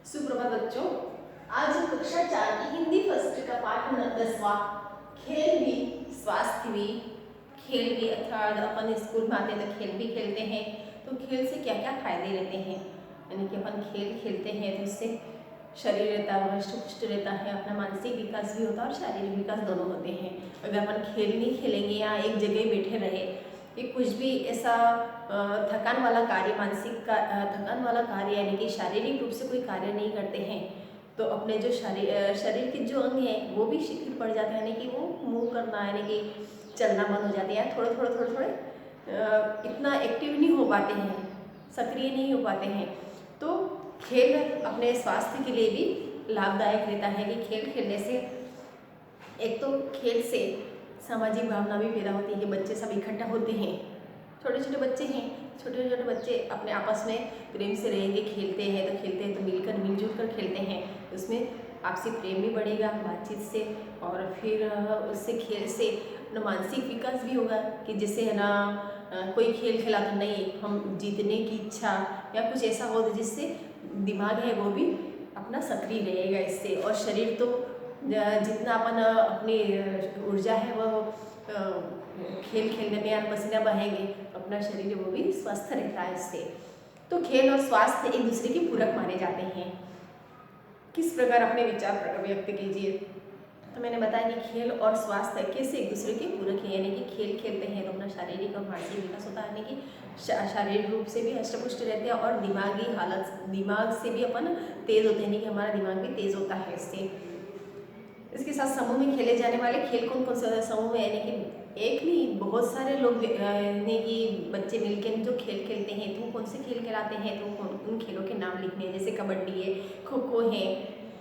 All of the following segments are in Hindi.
सुप्रभात बच्चों। आज कक्षा 4 की हिंदी फर्स्ट का पाठ 10वां खेल भी स्वास्थ्य भी। खेल भी अर्थात अपन स्कूल में आते हैं तो खेल भी खेलते हैं, तो खेल से क्या क्या फायदे रहते हैं, यानी कि अपन खेल खेलते हैं तो उससे शरीर रहता है, हृष्ट पुष्ट रहता है, अपना मानसिक विकास भी होता है और शारीरिक विकास दोनों होते हैं। अगर अपन खेल नहीं खेलेंगे या एक जगह बैठे रहे कि कुछ भी ऐसा थकान वाला कार्य, थकान वाला कार्य यानी कि शारीरिक रूप से कोई कार्य नहीं करते हैं तो अपने जो शरीर के जो अंग हैं वो भी शिथिल पड़ जाते हैं, यानी कि वो मूव करना यानी कि चलना बंद हो जाते हैं, थोड़े इतना एक्टिव नहीं हो पाते हैं, सक्रिय नहीं हो पाते हैं। तो खेल अपने स्वास्थ्य के लिए भी लाभदायक रहता है कि खेल खेलने से एक तो खेल से सामाजिक भावना भी पैदा होती है, बच्चे सब इकट्ठा होते हैं, छोटे छोटे बच्चे अपने आपस में प्रेम से रहेंगे, खेलते हैं तो मिलजुल कर खेलते हैं, उसमें आपसी प्रेम भी बढ़ेगा बातचीत से, और फिर उससे खेल से अपना मानसिक विकास भी होगा कि जैसे है ना कोई खेल खेला तो नहीं हम जीतने की इच्छा या कुछ ऐसा हो जिससे दिमाग है वो भी अपना सक्रिय रहेगा इससे, और शरीर तो जितना अपन अपनी ऊर्जा है वो खेल खेलने में या पसीना बहेंगे तो अपना शरीर वो भी स्वस्थ रहता है इससे। तो खेल और स्वास्थ्य एक दूसरे के पूरक माने जाते हैं। किस प्रकार अपने विचार व्यक्त कीजिए। तो मैंने बताया कि खेल और स्वास्थ्य कैसे एक दूसरे के पूरक है, यानी कि खेल खेलते हैं तो अपना शारीरिक और मानसिक विकास होता है, यानी कि शारीरिक रूप से भी हष्टपुष्ट रहते हैं और दिमाग से भी अपन तेज होते हैं, यानी कि हमारा दिमाग भी तेज होता है इससे। इसके साथ समूह में खेले जाने वाले खेल कौन कौन से समूह में, यानी कि एक नहीं बहुत सारे लोग यानी कि बच्चे मिलकर जो खेल खेलते हैं तो कौन से खेल खिलाते हैं तो उन खेलों के नाम लिखने हैं, जैसे कबड्डी है, खो खो है,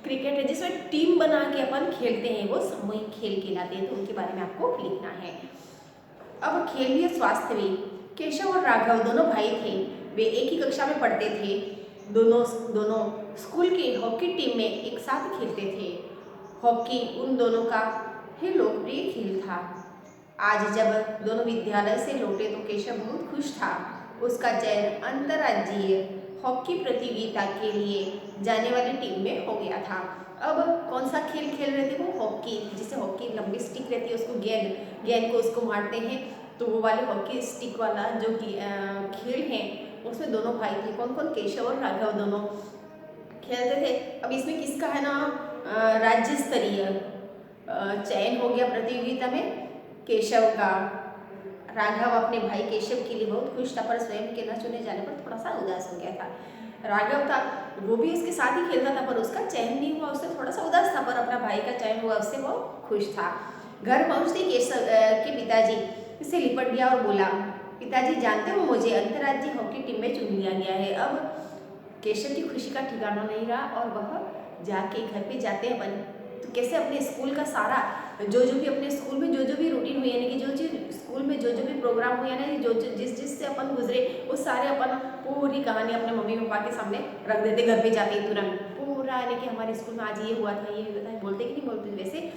क्रिकेट है, जिसमें टीम बना के अपन खेलते हैं वो सामूहिक खेल कहलाते हैं, तो उनके बारे में आपको लिखना है। अब खेल भी स्वास्थ्य भी। केशव और राघव दोनों भाई थे, वे एक ही कक्षा में पढ़ते थे, दोनों स्कूल की हॉकी टीम में एक साथ खेलते थे। हॉकी उन दोनों का ही लोकप्रिय खेल था। आज जब दोनों विद्यालय से लौटे तो केशव बहुत खुश था, उसका चयन अंतर्राज्यीय हॉकी प्रतियोगिता के लिए जाने वाली टीम में हो गया था। अब कौन सा खेल खेल रहे थे वो हॉकी, जिसे हॉकी लंबी स्टिक रहती है उसको गेंद को उसको मारते हैं, तो वो वाले हॉकी स्टिक वाला जो खेल है उसमें दोनों भाई थे, कौन कौन, केशव और राघव दोनों खेलते थे। अब इसमें किसका है ना राज्य स्तरीय चयन हो गया प्रतियोगिता में केशव का। राघव अपने भाई केशव के लिए बहुत खुश था, पर स्वयं के न चुने जाने पर थोड़ा सा उदास हो गया था। राघव था वो भी उसके साथ ही खेलता था पर उसका चयन नहीं हुआ, उससे थोड़ा सा उदास था, पर अपना भाई का चयन हुआ उससे वो खुश था। घर पहुंचते केशव के पिताजी इससे लिपट गया और बोला, पिताजी जानते हो मुझे अंतर्राज्यीय हॉकी टीम में चुन लिया गया है। अब केशव की खुशी का ठिकाना नहीं रहा और वह जाके घर पे जाते हैं तो कैसे अपने स्कूल का सारा जो भी अपने स्कूल में जो भी रूटीन हुई, यानी कि जो चीज़ स्कूल में जो भी प्रोग्राम हुआ ना, जिस से अपन गुजरे वो सारे अपन पूरी कहानी अपने मम्मी पापा के सामने रख देते, घर पे जाते ही तुरंत पूरा, यानी कि हमारे स्कूल में आज ये हुआ था ये हुआ था, बोलते कि नहीं बोलते वैसे।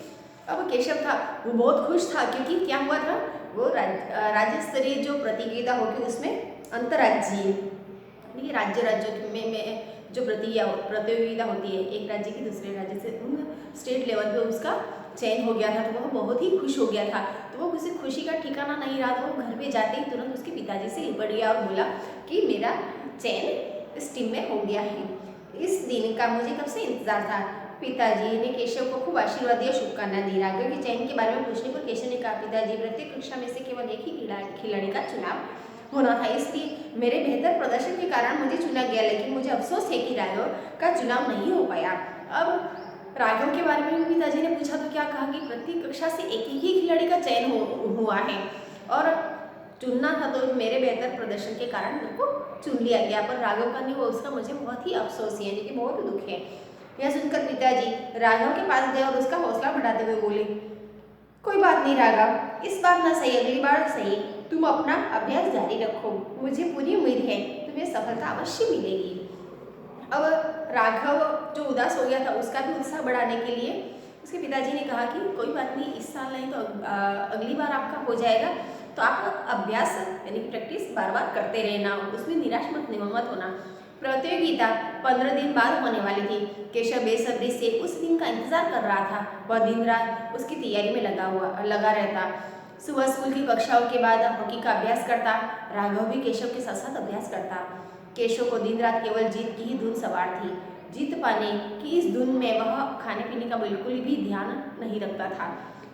अब केशव था वो बहुत खुश था क्योंकि क्या हुआ था, वो राज्य स्तरीय जो प्रतियोगिता होगी उसमें अंतर्राज्यीय राज्य में जो प्रतियोगिता होती है एक राज्य की दूसरे राज्य से स्टेट लेवल पे उसका चयन हो गया था, तो वह बहुत ही खुश हो गया था। तो वो उसे खुशी का ठिकाना नहीं रहा, तो वो घर पे जाते ही तुरंत उसके पिताजी से लिपट गया और बोला कि मेरा चयन इस टीम में हो गया है, इस दिन का मुझे कब से इंतजार था। पिताजी ने केशव को खूब आशीर्वाद दिया, शुभकामनाएं दी। राघव के चयन के बारे में पूछने पर केशव ने कहा, पिताजी प्रत्येक कक्षा में से केवल एक ही खिलाड़ी का चुनाव होना था, इसलिए मेरे बेहतर प्रदर्शन के कारण मुझे चुना गया, लेकिन मुझे अफसोस है कि राघव का चुनाव नहीं हो पाया। अब राघव के बारे में पिताजी ने पूछा तो क्या कहा कि प्रत्येक कक्षा से एक ही खिलाड़ी का चयन हुआ है और चुनना था तो मेरे बेहतर प्रदर्शन के कारण मेरे को चुन लिया गया, पर राघव का नहीं हुआ, उसका मुझे बहुत ही अफसोस है, यानी कि बहुत दुख है। यह सुनकर पिताजी राघव के पास गए और उसका हौसला बढ़ाते हुए बोले, कोई बात नहीं राघव, इस बार ना सही अगली बार सही तुम अपना अभ्यास जारी रखो, मुझे पूरी उम्मीद है तुम्हें सफलता अवश्य मिलेगी। अब राघव जो उदास हो गया था उसका भी उत्साह बढ़ाने के लिए उसके पिताजी ने कहा कि कोई बात नहीं, इस साल नहीं तो अगली बार आपका हो जाएगा, तो आप अभ्यास यानी कि प्रैक्टिस बार बार करते रहना, उसमें निराश मत होना। प्रतियोगिता 15 दिन बाद होने वाली थी। केशव बेसब्री से उस दिन का इंतजार कर रहा था। वह दिन रात उसकी तैयारी में लगा रहता। सुबह स्कूल की कक्षाओं के बाद हॉकी का अभ्यास करता। राघव भी केशव के साथ साथ अभ्यास करता। केशव को दिन रात केवल जीत की ही धुन सवार थी। जीत पाने की इस धुन में वह खाने पीने का बिल्कुल भी ध्यान नहीं रखता था।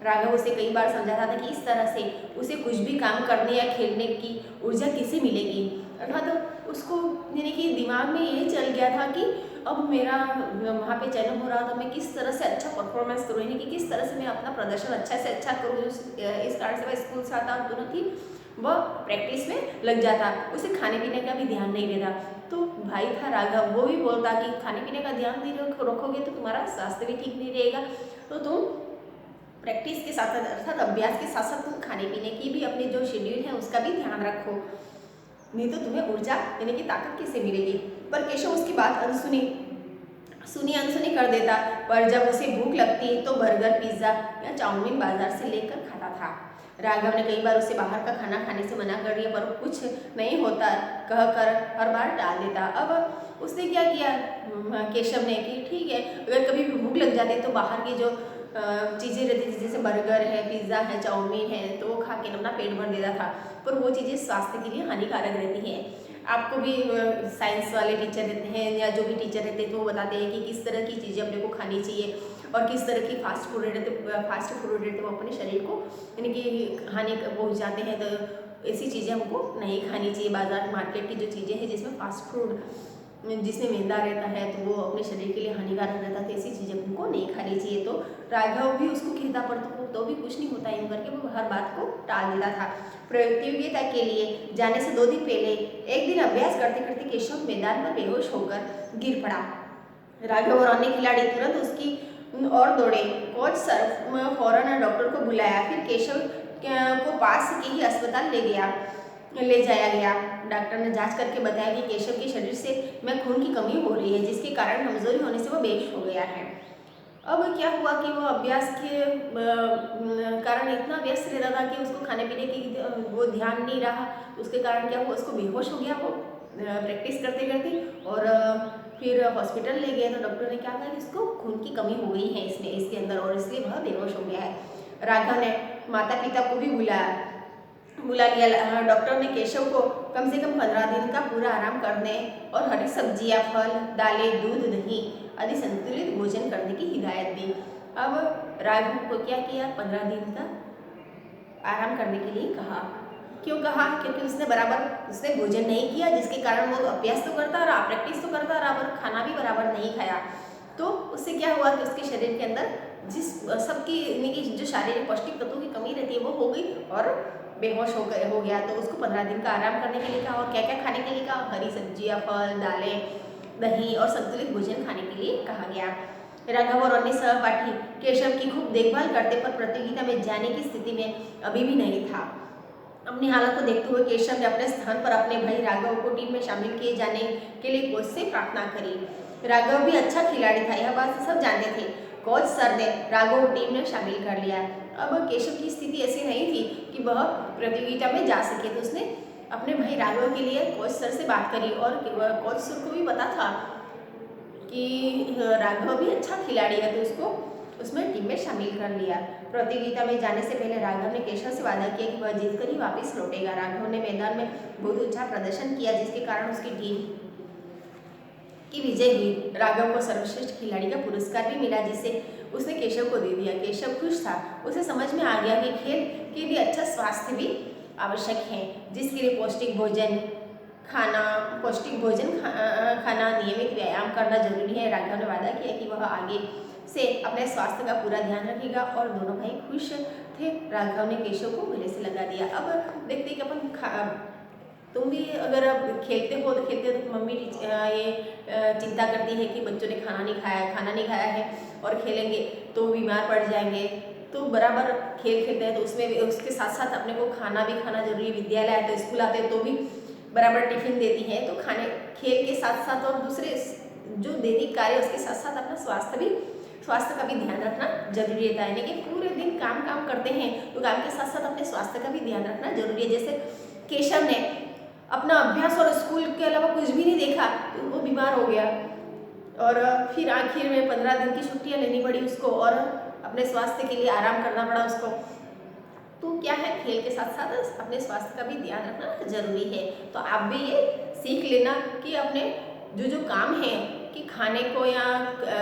राघव उसे कई बार समझाता था कि इस तरह से उसे कुछ भी काम करने या खेलने की ऊर्जा किसे मिलेगी। अर्थात तो उसको यानी कि दिमाग में ये चल गया था कि अब मेरा वहाँ पे चयन हो रहा था, मैं किस तरह से अच्छा परफॉर्मेंस करूँ, यानी कि किस तरह से मैं अपना प्रदर्शन अच्छा से अच्छा करूँ। इस कारण से वह स्कूल से आता और तुरंत ही वह प्रैक्टिस में लग जाता। उसे खाने पीने का भी ध्यान नहीं रहता। तो भाई था राघव, वो भी बोलता कि खाने पीने का ध्यान नहीं रखोगे तो तुम्हारा स्वास्थ्य भी ठीक नहीं रहेगा। तो तुम प्रैक्टिस के साथ साथ अर्थात अभ्यास के साथ साथ तुम खाने पीने की भी अपने जो शेड्यूल है उसका भी ध्यान रखो, नहीं तो तुम्हें ऊर्जा यानी कि ताकत कैसे मिलेगी। पर केशव उसकी बात अनसुनी कर देता। पर जब उसे भूख लगती तो बर्गर, पिज्ज़ा या चाउमीन बाजार से लेकर खाता था। राघव ने कई बार उसे बाहर का खाना खाने से मना कर दिया, पर कुछ नहीं होता कहकर हर बार टाल देता। अब उसने क्या किया केशव ने कि ठीक है, अगर कभी भी भूख लग जाती तो बाहर की जो चीज़ें रहती थी जैसे बर्गर है, पिज़्ज़ा है, चाउमीन है, तो वो खा के अपना पेट भर देता था। पर वो चीज़ें स्वास्थ्य के लिए हानिकारक रहती हैं। आपको भी साइंस वाले टीचर रहते हैं या जो भी टीचर रहते हैं तो वो बताते हैं कि किस तरह की चीज़ें अपने को खानी चाहिए और किस तरह की फास्ट फूड रहते वो अपने शरीर को यानी कि हानि पहुँचाते हैं। तो ऐसी चीज़ें हमको नहीं खानी चाहिए। बाजार मार्केट की जो चीज़ें हैं जिसमें फास्ट फूड जिसमें मैदा रहता है तो वो अपने शरीर के लिए हानिकारक रहता है, तो ऐसी चीज़ें हमको नहीं खानी चाहिए। तो राघव भी उसको कहता पर तो भी कुछ नहीं होता, यूँ करके वो हर बात को टाल देता था। प्रतियोगिता के लिए जाने से 2 दिन पहले एक दिन अभ्यास करते करते केशव मैदान पर बेहोश होकर गिर पड़ा। राघव और अन्य खिलाड़ी तुरंत उसकी ओर दौड़े। कोच सर फौरन डॉक्टर को बुलाया। फिर केशव को पास के ही अस्पताल ले जाया गया। डॉक्टर ने जांच करके बताया कि केशव के शरीर से में खून की कमी हो रही है, जिसके कारण कमजोरी होने से वो बेहोश हो गया है। अब क्या हुआ कि वो अभ्यास के कारण इतना व्यस्त रहता था कि उसको खाने पीने की वो ध्यान नहीं रहा। उसके कारण क्या हुआ, उसको बेहोश हो गया वो प्रैक्टिस करते करते। और फिर हॉस्पिटल ले गया तो डॉक्टर ने क्या कहा कि उसको खून की कमी हो गई है इसके अंदर और इसलिए वह बेहोश हो गया है। राघव ने माता पिता को भी बुला लिया। डॉक्टर ने केशव को कम से कम 15 दिन का पूरा आराम करने और हरी सब्जियां, फल, दालें, दूध, दही आदि संतुलित भोजन करने की हिदायत दी। अब राघव को क्या किया, 15 दिन का आराम करने के लिए कहा। क्यों कहा? क्योंकि उसने भोजन नहीं किया, जिसके कारण वो अभ्यास तो करता रहा, प्रैक्टिस तो करता रहा, पर खाना भी बराबर नहीं खाया। तो उससे क्या हुआ कि उसके शरीर के अंदर जिस सबकी जो शारीरिक पौष्टिक तत्वों की कमी रहती है वो हो गई और बेहोश हो गया। तो उसको 15 दिन का आराम करने के लिए कहा और क्या क्या खाने के लिए कहा, हरी सब्जियां, फल, दालें, दही और संतुलित भोजन खाने के लिए कहा गया। राघव और अन्य सहपाठी केशव की खूब देखभाल करते पर प्रतियोगिता में जाने की स्थिति में अभी भी नहीं था। अपनी हालत को देखते हुए केशव ने अपने स्थान पर अपने भाई राघव को टीम में शामिल किए जाने के लिए कोच से प्रार्थना करी। राघव भी अच्छा खिलाड़ी था, यह बात सब जानते थे। कोच सर ने राघव को टीम में शामिल कर लिया। अब केशव की स्थिति ऐसी नहीं थी कि वह प्रतियोगिता में जा सके, तो उसने अपने भाई राघव के लिए कोच सर से बात करी और कोच सर को भी पता था कि राघव भी अच्छा खिलाड़ी है, तो उसको उसमें टीम में शामिल कर लिया। प्रतियोगिता में जाने से पहले राघव ने केशव से वादा किया कि वह जीतकर ही वापस लौटेगा। राघव ने मैदान में बहुत अच्छा प्रदर्शन किया, जिसके कारण उसकी टीम की विजय हुई। राघव को सर्वश्रेष्ठ खिलाड़ी का पुरस्कार भी मिला, जिसे उसने केशव को दे दिया। केशव खुश था, उसे समझ में आ गया कि खेल के लिए अच्छा स्वास्थ्य भी आवश्यक है, जिसके लिए पौष्टिक भोजन खाना, नियमित व्यायाम करना जरूरी है। राघव ने वादा किया कि वह आगे से अपने स्वास्थ्य का पूरा ध्यान रखेगा और दोनों भाई खुश थे। राघव ने केशव को गले से लगा दिया। अब देखते कि तुम भी अगर खेलते हो तो मम्मी ये चिंता करती है कि बच्चों ने खाना नहीं खाया है और खेलेंगे तो बीमार पड़ जाएंगे। तो बराबर खेल खेलते हैं तो उसमें भी उसके साथ साथ अपने को खाना भी खाना जरूरी है। विद्यालय आए तो स्कूल आते हैं तो भी बराबर टिफिन देती है। तो खेल के साथ साथ और दूसरे जो दैनिक कार्य उसके साथ साथ अपना स्वास्थ्य का भी ध्यान रखना जरूरी रहता है। लेकिन पूरे दिन काम करते हैं तो काम के साथ साथ अपने स्वास्थ्य का भी ध्यान रखना जरूरी है। जैसे केशव ने अपना अभ्यास और स्कूल के अलावा कुछ भी नहीं देखा तो वो बीमार हो गया और फिर आखिर में 15 दिन की छुट्टियां लेनी पड़ी उसको और अपने स्वास्थ्य के लिए आराम करना पड़ा उसको। तो क्या है, खेल के साथ साथ अपने स्वास्थ्य का भी ध्यान रखना जरूरी है। तो आप भी ये सीख लेना कि अपने जो काम है कि खाने को या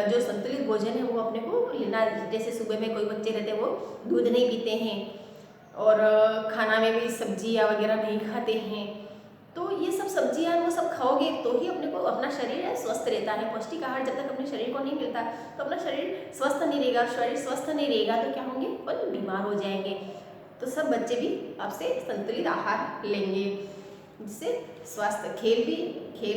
जो संतुलित भोजन है वो अपने को लेना। जैसे सुबह में कोई बच्चे रहते हैं वो दूध नहीं पीते हैं और खाना में भी सब्जियां वगैरह नहीं खाते हैं, तो ये सब सब्जियां वो सब खाओगे तो ही अपने को अपना शरीर है स्वस्थ रहता है। पौष्टिक आहार जब तक अपने शरीर को नहीं मिलता तो अपना शरीर स्वस्थ नहीं रहेगा। शरीर स्वस्थ नहीं रहेगा तो क्या होंगे, वो बीमार हो जाएंगे। तो सब बच्चे भी आपसे संतुलित आहार लेंगे जिससे स्वास्थ्य खेल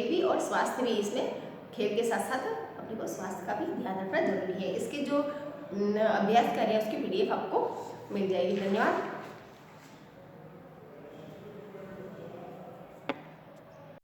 भी और स्वास्थ्य भी, इसमें खेल के साथ साथ अपने को स्वास्थ्य का भी ध्यान रखना जरूरी है। इसके जो अभ्यास कार्य है उसकी PDF आपको मिल जाएगी। धन्यवाद।